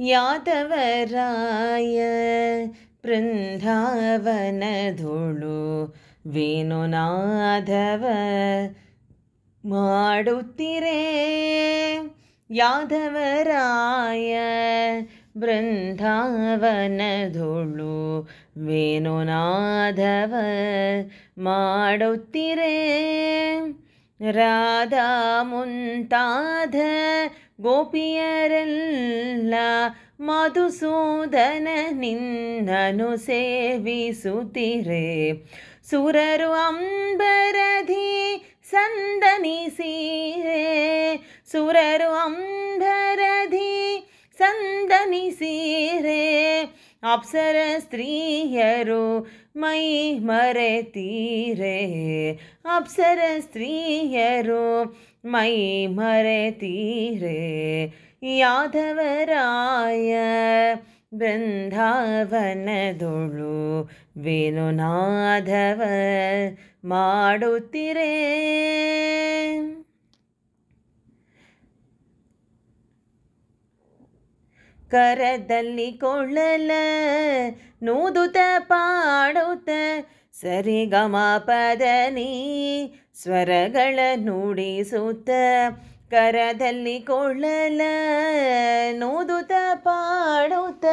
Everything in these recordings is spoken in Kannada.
ಯಾದವರಾಯ ಬೃಂದಾವನದೊಳು ವೇಣುನಾದವ ಮಾಡುತ್ತಿರೆ. ಯಾದವರಾಯ ಬೃಂದಾವನದೊಳು ವೇಣುನಾದವ ಮಾಡುತ್ತಿರೆ. ರಾಧಾ ಮುಂತಾದ ಗೋಪಿಯರೆಲ್ಲ ಮಧುಸೂದನ ನಿನ್ನನು ಸೇವಿಸುತ್ತಿರೆ. ಸುರರು ಅಂಬರದಿ ಸಂದನಿಸಿರೆ. ಸುರರು ಅಂಬರದಿ ಸಂದನಿಸಿರೆ. ಅಪ್ಸರ ಸ್ತ್ರೀಯರು ಮೈ ಮರೆತೀರೆ. ಅಪ್ಸರ ಸ್ತ್ರೀಯರು ಮೈ ಮರೆತೀರೆ. ಯಾದವರಾಯ ಬೃಂದಾವನದೊಳು ವೇಣುನಾದವ ಮಾಡುತ್ತಿರೆ. ಕರದಲ್ಲಿ ಕೊಳ್ಳಲ ನೂದುತ ಪಾಡುತ್ತ ಸರಿಗಮ ಪದನಿ ಸ್ವರಗಳ ನುಡಿಸುತ್ತ. ಕರದಲ್ಲಿ ಕೊಳ್ಳಲ ನೂದುತ ಪಾಡುತ್ತ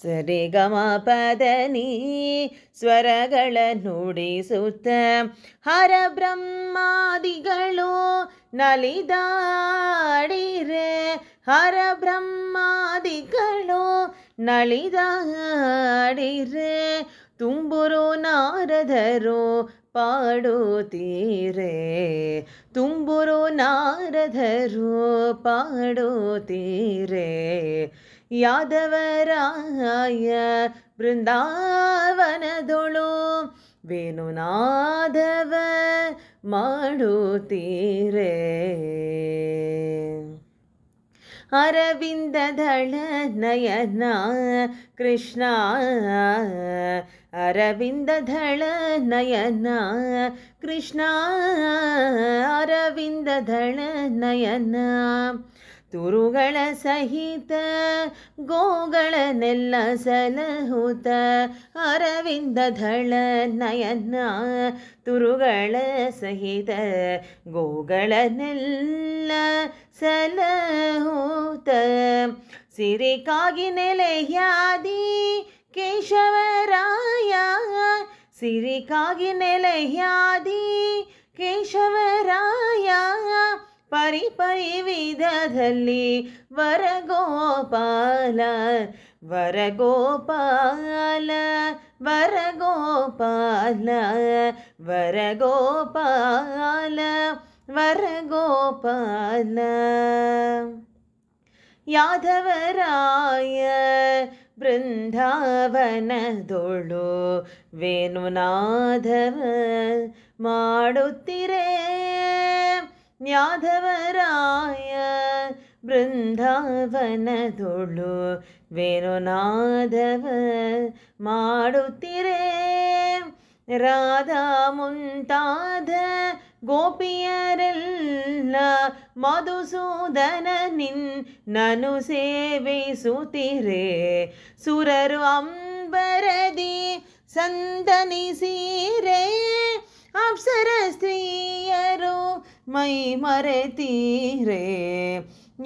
ಸರಿಗಮ ಪದನಿ ಸ್ವರಗಳ ನುಡಿಸುತ್ತ. ಹರ ಬ್ರಹ್ಮಾದಿಗಳು ನಲಿದಾಡಿರೆ. ಹರ ಬ್ರಹ್ಮಾದಿಗಳು ನಲಿದಾಡಿರೆ. ತುಂಬುರು ನಾರದರು ಪಾಡುತ್ತೀರೆ. ತುಂಬುರು ನಾರದರು ಪಾಡುತ್ತೀರೆ. ಯಾದವರಾಯ ಬೃಂದಾವನದೊಳು ವೇಣುನಾದವ ಮಾಡುತ್ತೀರೆ. ಅರವಿಂದದಳ ನಯನ ಕೃಷ್ಣ. ಅರವಿಂದದಳ ನಯನ ಕೃಷ್ಣ. ಅರವಿಂದದಳ ನಯನ ತುರುಗಳ ಸಹಿತ ಗೋಗಳನ್ನೆಲ್ಲ ಸಲಹುತ. ಅರವಿಂದದಳ ನಯನ ತುರುಗಳ ಸಹಿತ ಗೋಗಳನ್ನೆಲ್ಲ ಸಲಹುತ. ಸಿರಿಕಾಗಿ ನೆಲೆಯಾದಿ ಕೇಶವರಾಯ. ಸಿರಿಕಾಗಿ ನೆಲೆಯಾದಿ ಕೇಶವರಾಯ. ಪರಿಪರಿ ವಿಧದಲ್ಲಿ ವರಗೋಪಾಲ. ವರಗೋಪಾಲ ವರಗೋಪಾಲ ವರಗೋಪಾಲ ವರಗೋಪಾಲ. ಯಾದವರಾಯ ಬೃಂದಾವನದೊಳು ವೇಣುನಾದವ ಮಾಡುತ್ತಿರೆ. ಯಾದವರಾಯ ಬೃಂದಾವನದೊಳು ವೇಣುನಾದವ ಮಾಡುತ್ತಿರೆ. ರಾಧಾ ಮುಂತಾದ ಗೋಪಿಯರೆಲ್ಲ ಮಧುಸೂದನ ನಿನ್ನನು ಸೇವಿಸುತ್ತಿರೆ. ಸುರರು ಅಂಬರದಿ ಸಂದನಿಸಿರೆ. ಅಪ್ಸರ ಸ್ತ್ರೀಯರು ಮೈ ಮರೆತೀರೆ.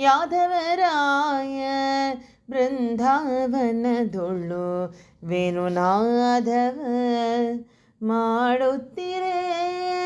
ಯಾದವರಾಯ ಬೃಂದಾವನದೊಳು ವೇಣುನಾದವ ಮಾಡುತ್ತಿರೆ.